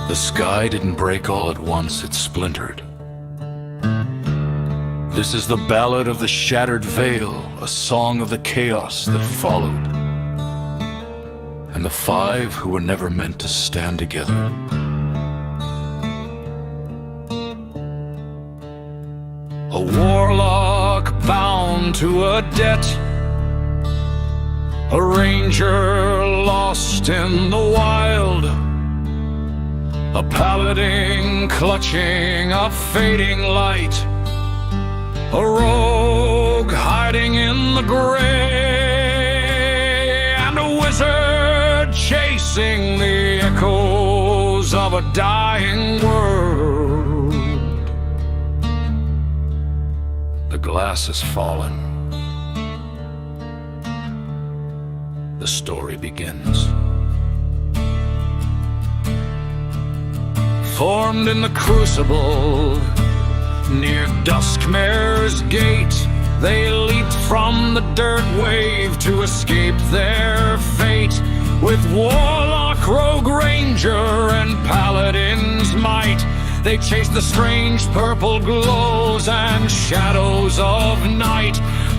The sky didn't break all at once, it splintered. This is the ballad of the shattered veil, a song of the chaos that followed, and the five who were never meant to stand together. A warlock bound to a debt, a ranger lost in the wild, a paladin clutching a fading light, a rogue hiding in the gray, and a wizard chasing the echoes of a dying world. The glass has fallen. The story begins. Formed in the crucible, near Duskmare's gate, they leaped from the dirt wave to escape their fate. With warlock, rogue ranger, and paladin's might, they chased the strange purple glows and shadows of night.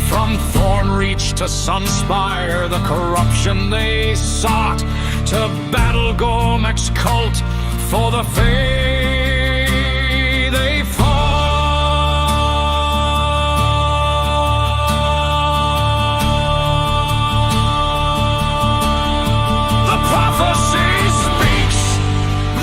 From Thornreach to Sunspire, the corruption they sought, to battle Gormak's cult for the faith they fought. The prophecy speaks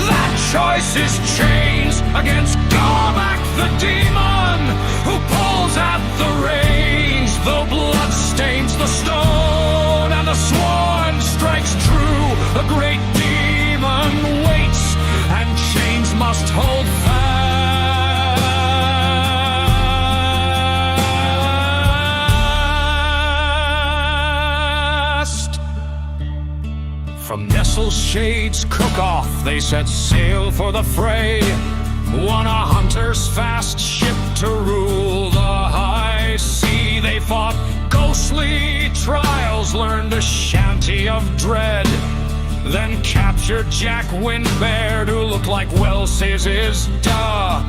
that choice is chains against Gormak the demon, who pulls at the reins, though blood stains the stone and the sworn strikes true. A great demon waits, and chains must hold fast. From Nestle's Shade's cook-off, they set sail for the fray, won a hunter's fast ship to rule the high sea. They fought ghostly trials, learned a shanty of dread, then captured Jack Windbeard, who looked like Welsys' duh.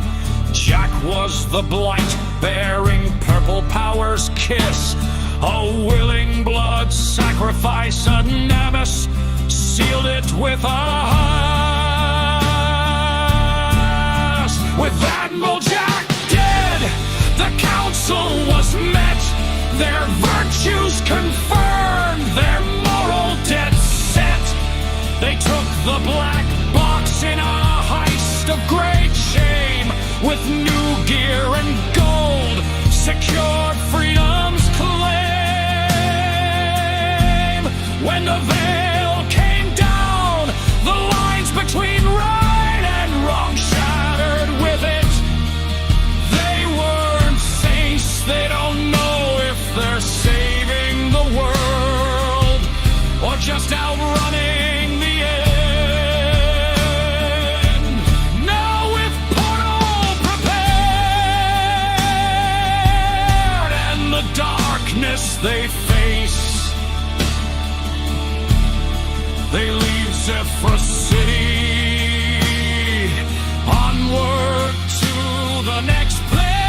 Jack was the blight, bearing purple power's kiss, a willing blood sacrifice. Atenemis sealed it with a hearse. With Admiral Jack dead, the council was met, their virtues confirmed, their moral debt set. They took the black box in a heist of great shame, with new gear and gold, secured freedom's claim. When the veil came down, the lines between right and wrong shattered with it. They weren't saints, they don't know if they're saving the world or just outrunning the end. Now with portal prepared and the darkness they face, they leave Zephyr City, onward to the next place.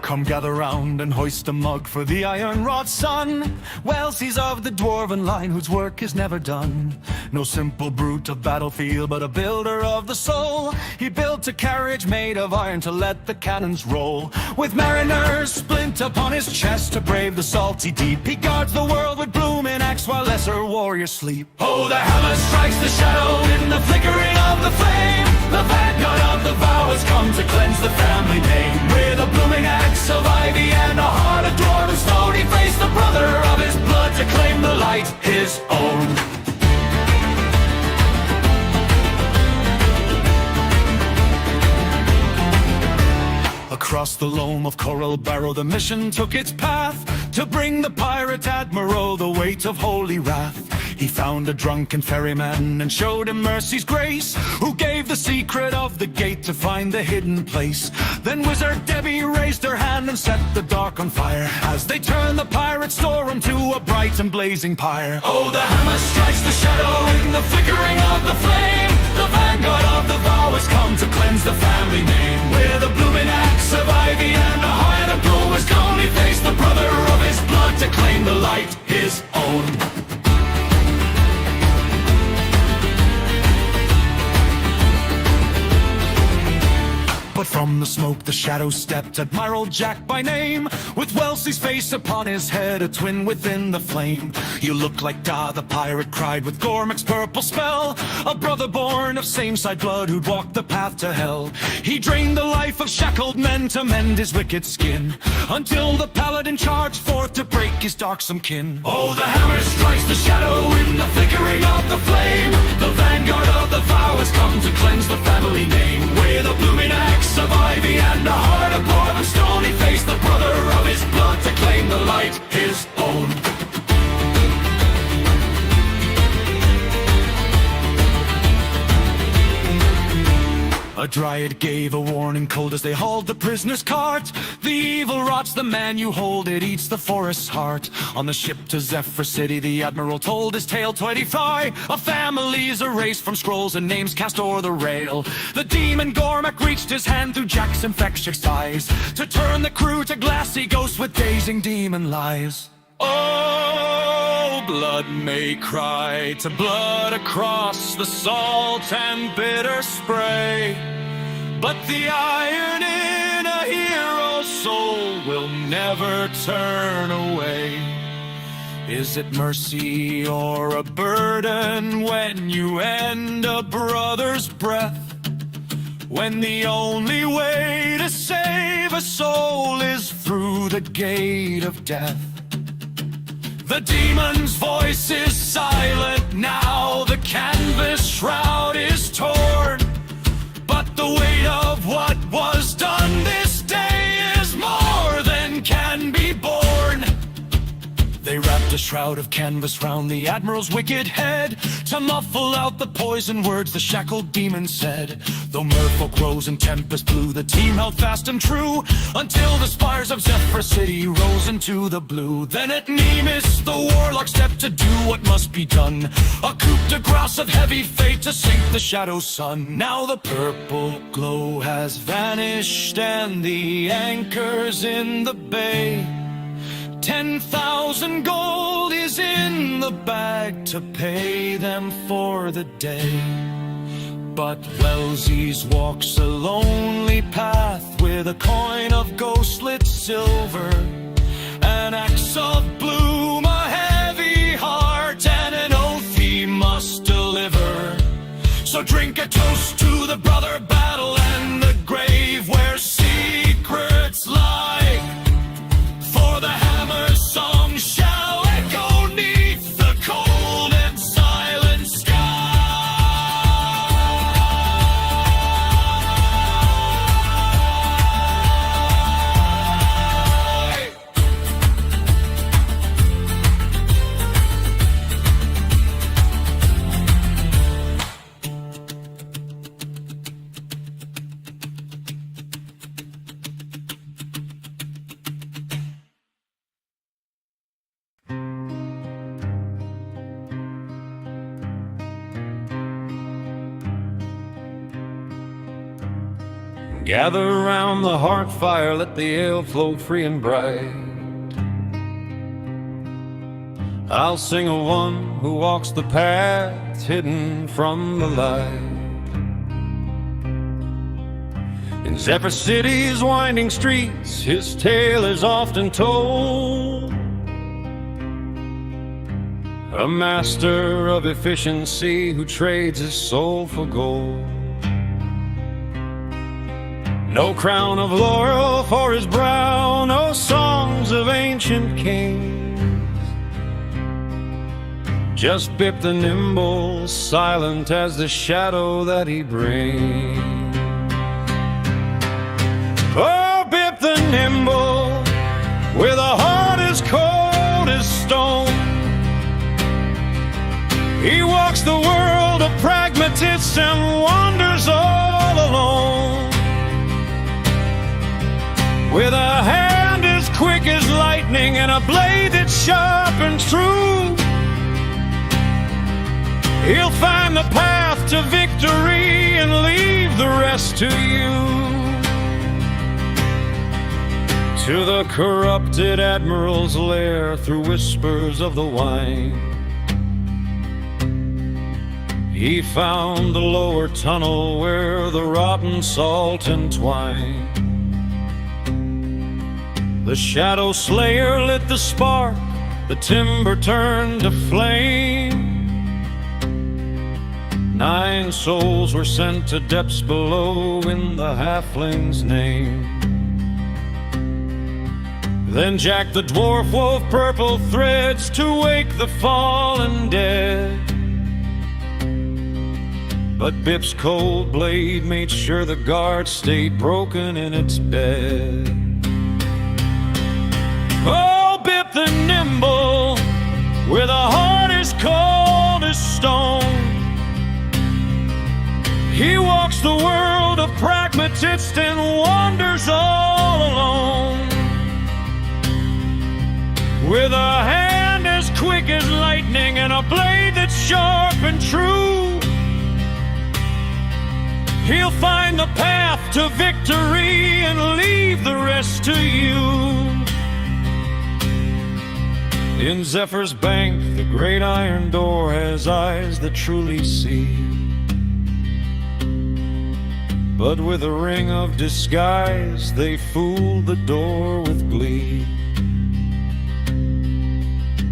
Come gather round and hoist a mug for the iron-wrought son, Welsys of the dwarven line, whose work is never done. No simple brute of battlefield, but a builder of the soul. He built a carriage made of iron to let the cannons roll. With mariners splint upon his chest to brave the salty deep, he guards the world with blooming axe while lesser warriors sleep. Oh, the hammer strikes the shadow in the flickering of the flame. The vanguard of the vow has come to cleanse the family name. With a blooming axe of ivy and a heart of dwarven stone, he faced the brother of his blood to claim the light, his own. the loam of coral barrow, the mission took its path to bring the pirate admiral the weight of holy wrath. He found a drunken ferryman and showed him mercy's grace, who gave the secret of the gate to find the hidden place. Then Wizard Debbie raised her hand and set the dark on fire, as they turned the pirate storeroom to a bright and blazing pyre. Oh, the hammer strikes the shadow in the flickering of the flame. The vanguard of the vow has come to cleanse the family name. With a blooming axe of ivy and a heart of gold was come, he faced the brother of his blood to claim the light his own. But from the smoke the shadow stepped Admiral Jack by name, with Welsys' face upon his head, a twin within the flame. You look like Da, the pirate cried with Gormac's purple spell, a brother born of same-side blood who'd walked the path to hell. He drained the life of shackled men to mend his wicked skin, until the paladin charged forth to break his darksome kin. Oh, the hammer strikes the shadow in the flickering of the flame. The vanguard of the vow has come to cleanse the family name. With a blooming axe of ivy and a heart of dwarven stone, he faced the brother of his blood to claim the light his own. A dryad gave a warning cold as they hauled the prisoner's cart. The evil rots the man you hold, it eats the forest's heart. On the ship to Zephyr City, the admiral told his tale to edify a family's erased from scrolls and names cast o'er the rail. The demon Gormac reached his hand through Jack's infectious ties to turn the crew to glassy ghosts with dazing demon lies. Oh, blood may cry to blood across the salt and bitter spray, but the iron in a hero's soul will never turn away. Is it mercy or a burden when you end a brother's breath? When the only way to save a soul is through the gate of death. The demon's voice is silent now, the canvas shroud is torn, but the weight of what was done this day is more than can be borne. They wrapped a shroud of canvas round the admiral's wicked head to muffle out the poison words the shackled demon said. Though merfolk rose and tempest blew, the team held fast and true until the spires of Zephyr City rose into the blue. Then Atenemis, the warlock, stepped to do what must be done, a coup de grace of heavy fate to sink the shadow sun. Now the purple glow has vanished and the anchor's in the bay. 10,000 gold is in the bag to pay them for the day. But Welsys walks a lonely path with a coin of ghost-lit silver, an axe of bloom, a heavy heart, and an oath he must deliver. So drink a toast to the brother battle and the grave where secrets lie. For the hammer's song shall echo neath the cold and silent sky. Gather round the hearth fire, let the ale flow free and bright. I'll sing of one who walks the path hidden from the light. In Zephyr City's winding streets, his tale is often told. A master of efficiency who trades his soul for gold. No crown of laurel for his brow, no songs of ancient kings. Just Bip the Nimble, silent as the shadow that he brings. Oh, Bip the nimble, with a heart as cold as stone. He walks the world of pragmatists and wanders all alone, with a hand as quick as lightning and a blade that's sharp and true. He'll find the path to victory and leave the rest to you. To the corrupted admiral's lair through whispers of the wine, he found the lower tunnel where the rotten salt entwined. The shadow slayer lit the spark, the timber turned to flame. 9 souls were sent to depths below in the halfling's name. Then Jack the dwarf wove purple threads to wake the fallen dead. But Bip's cold blade made sure the guard stayed broken in its bed. Oh, Bip the Nimble, with a heart as cold as stone, he walks the world of pragmatists and wanders all alone, with a hand as quick as lightning and a blade that's sharp and true. He'll find the path to victory and leave the rest to you. In Zephyr's bank, the great iron door has eyes that truly see, but with a ring of disguise they fool the door with glee.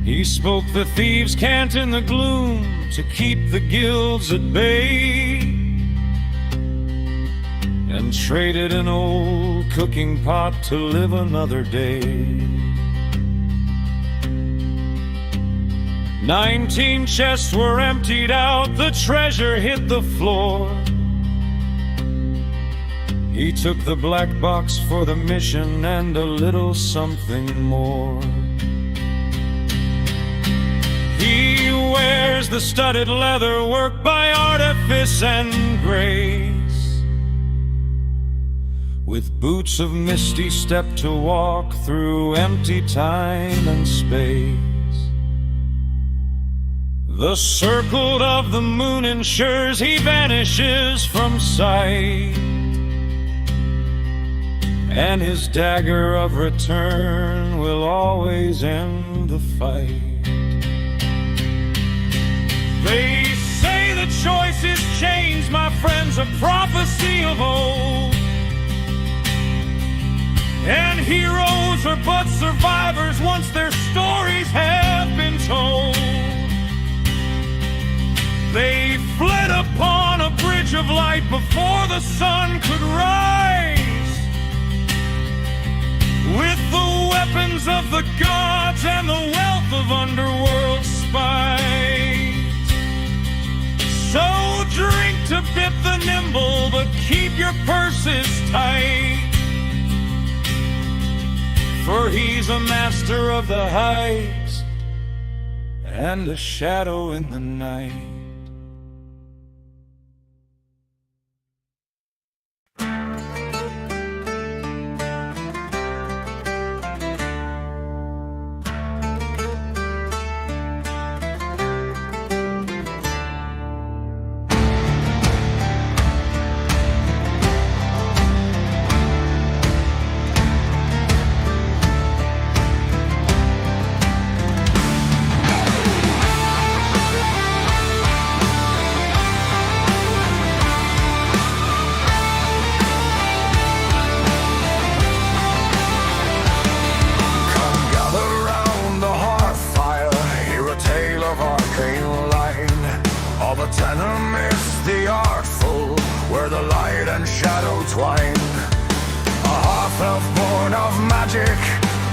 He spoke the thieves' cant in the gloom to keep the guilds at bay, and traded an old cooking pot to live another day. 19 chests were emptied out, the treasure hit the floor. He took the black box for the mission and a little something more. He wears the studded leather work by artifice and grace, with boots of misty step to walk through empty time and space. The circle of the moon ensures he vanishes from sight, and his dagger of return will always end the fight. They say the choice is changed, my friends, a prophecy of old, and heroes are but survivors once their stories have been told. They fled upon a bridge of light before the sun could rise, with the weapons of the gods and the wealth of underworld spies. So drink to Bip the Nimble, but keep your purses tight, for he's a master of the heights and a shadow in the night. Atenemis the artful, where the light and shadow twine. A half-elf born of magic,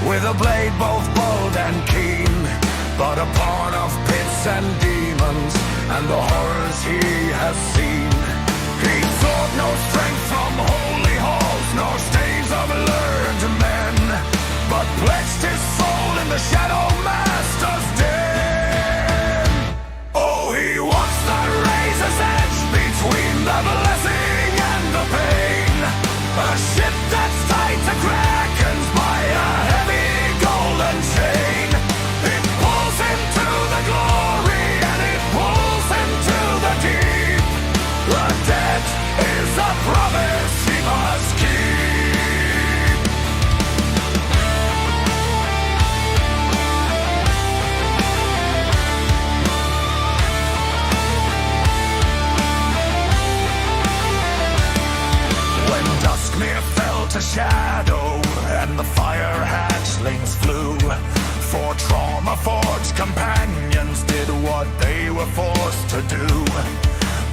with a blade both bold and keen, but a pawn of pits and demons, and the horrors he has seen. He taught no strength from holy halls, nor staves of learned men. were forced to do.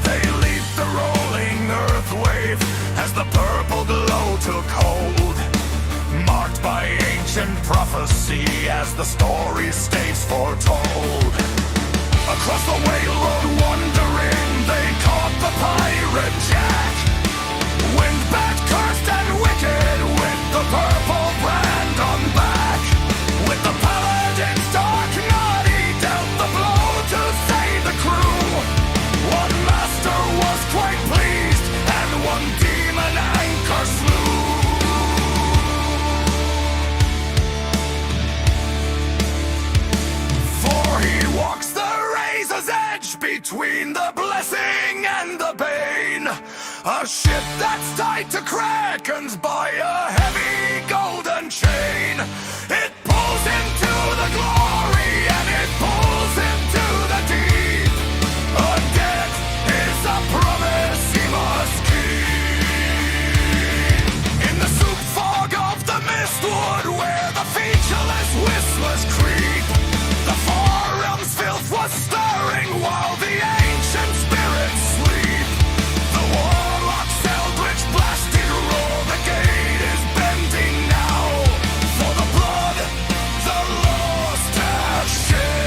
They leaped the rolling earth wave as the purple glow took hold, marked by ancient prophecy as the story states foretold. Across the whale road wandering, they caught the pirate Jack, wind-backed, cursed and wicked, with the purple brand on back. With the paladin's dark knot, he dealt the blow to save the crew. One master was quite pleased, and one demon anchor slew. For he walks the razor's edge between the blessing and the bane. A ship that's tied to krakens by a heavy golden chain. It pulls into the glory and it pulls into the deep. A debt is a promise he must keep. In the soup fog of the mistwood, where the featureless whistlers creep, the far realm's filth was stirring while the ancient spirits sleep. The warlock's eldritch blasted roar, the gate is bending now, for the blood the lost have shed.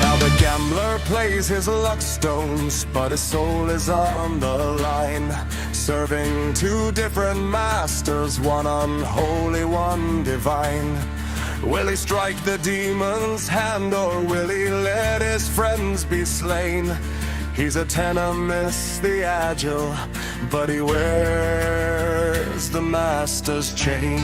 Now the gambler plays his luck stones, but his soul is on the line, serving two different masters, one unholy, one divine. Will he strike the demon's hand, or will he let his friends be slain? He's Atenemis the agile, but he wears the master's chain.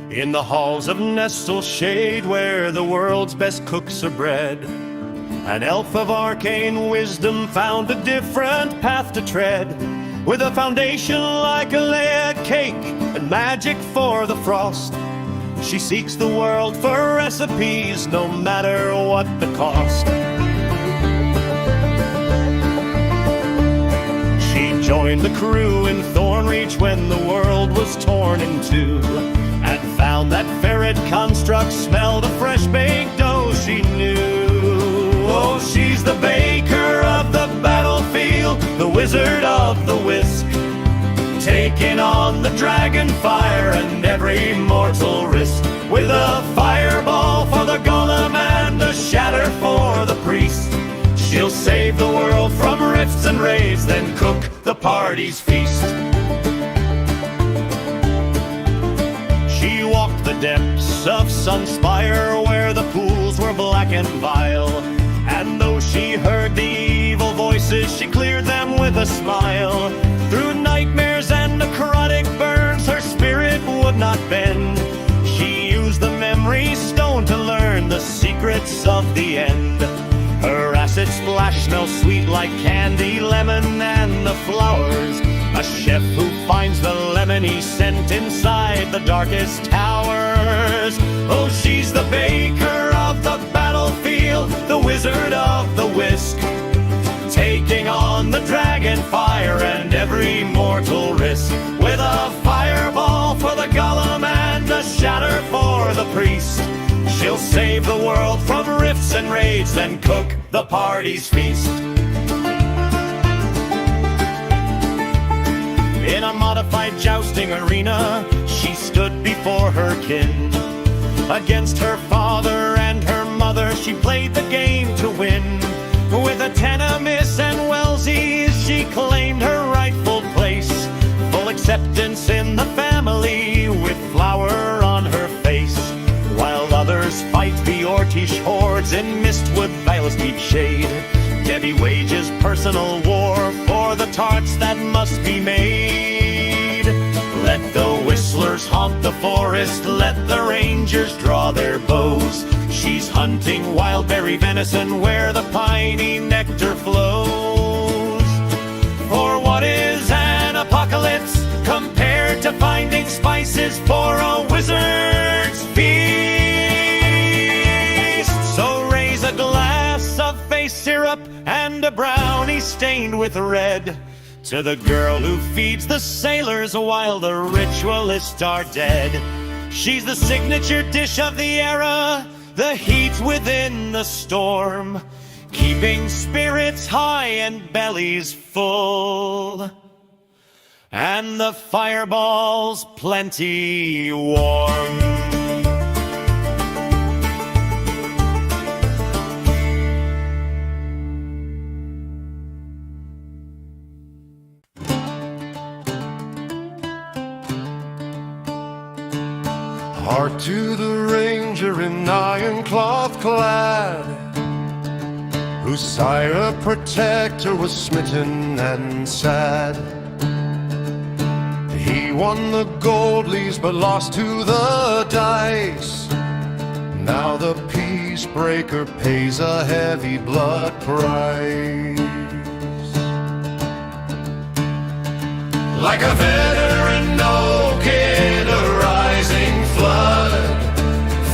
In the halls of nestle shade, where the world's best cooks are bred, an elf of arcane wisdom found a different path to tread. With a foundation like a layered cake and magic for the frost, she seeks the world for recipes, no matter what the cost. She joined the crew in Thornreach when the world was torn in two, and found that ferret constructs smelled of fresh-baked dough she knew. Oh, she's the baker of the battlefield, the wizard of the whisk, taking on the dragon fire and every mortal risk. With a fireball for the golem and a shatter for the priest, she'll save the world from rifts and raids, then cook the party's feast. She walked the depths of Sunspire, where the pools were black and vile, and though she heard the evil voices, she cleared them with a smile. Through nightmares and necrotic burns, her spirit would not bend. She used the memory stone to learn the secrets of the end. Her acid splash smells sweet like candy, lemon and the flowers. A chef who finds the lemony scent inside the darkest towers. Oh, she's the baker of the battlefield, the wizard of the whisk, taking on the dragon fire and every mortal risk. With a fireball for the golem and a shatter for the priest, she'll save the world from rifts and raids, then cook the party's feast. In a modified jousting arena, she stood before her kin. Against her father and her mother, she played the game to win. With Atenemis and Welsys, she claimed her rightful place. Full acceptance in the family, with flower on her face. While others fight the Ortish hordes in Mistwood Vale's deep shade, Debbie wages personal war for the tarts that must be made. Let the whistlers haunt the forest, let the rangers draw their bows. She She's hunting wild berry venison where the piney nectar flows. For what is an apocalypse compared to finding spices for a wizard's feast? So raise a glass of face syrup and a brownie stained with red to the girl who feeds the sailors while the ritualists are dead. She's the signature dish of the era, the heat within the storm, keeping spirits high and bellies full, and the fireballs plenty warm. Hark to the ranger in iron cloth clad, whose sire protector was smitten and sad. He won the gold leaves but lost to the dice. Now the peacebreaker pays a heavy blood price. Like a veteran oak in a rising flood,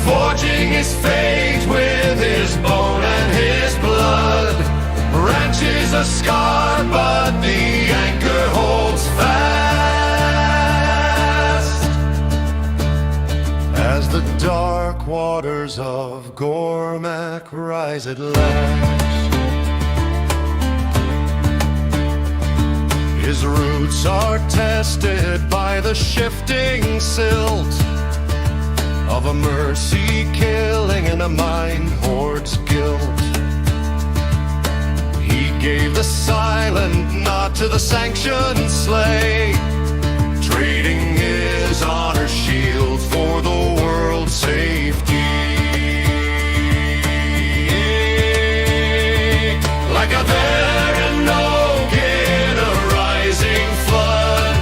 forging his fate with his bone and his blood. Branches are scarred, but the anchor holds fast as the dark waters of Gormak rise at last. His roots are tested by the shifting silt of a mercy killing and a mind hoard's guilt. He gave the silent nod to the sanctioned slay, trading his honor shield for the world's safety. Like a veteran oak in a rising flood,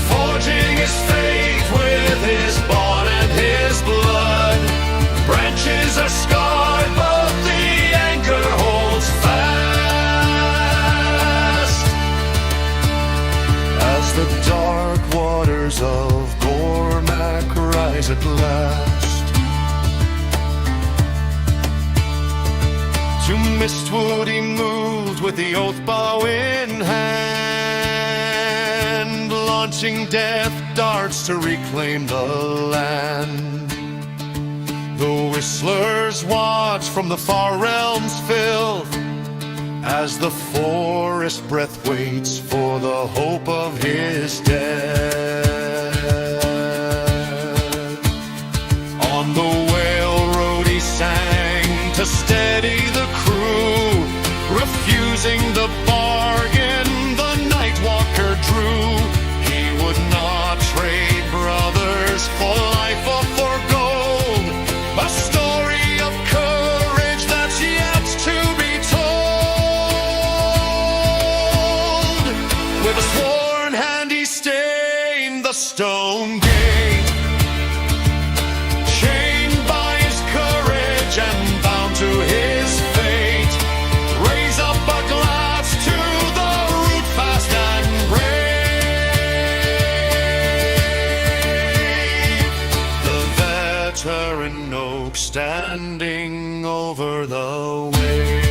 forging his fate with his bond and his blood. Branches are scarred, but the anchor holds fast as the dark waters of Gormak rise at last. To Mistwood he moved with the oath bow in hand, launching death darts to reclaim the land. The whistlers watch from the far realms filth as the forest breath waits for the hope of his death. On the whale he sang to steady the crew, refusing the bargain the night walker drew. He would not trade brothers for life or for gold, a story of courage that's yet to be told. With a sworn hand he stained the stone gate, chained by his courage and bound to his fate. Raise up a glass to the root fast and brave, the veteran oak standing over the way.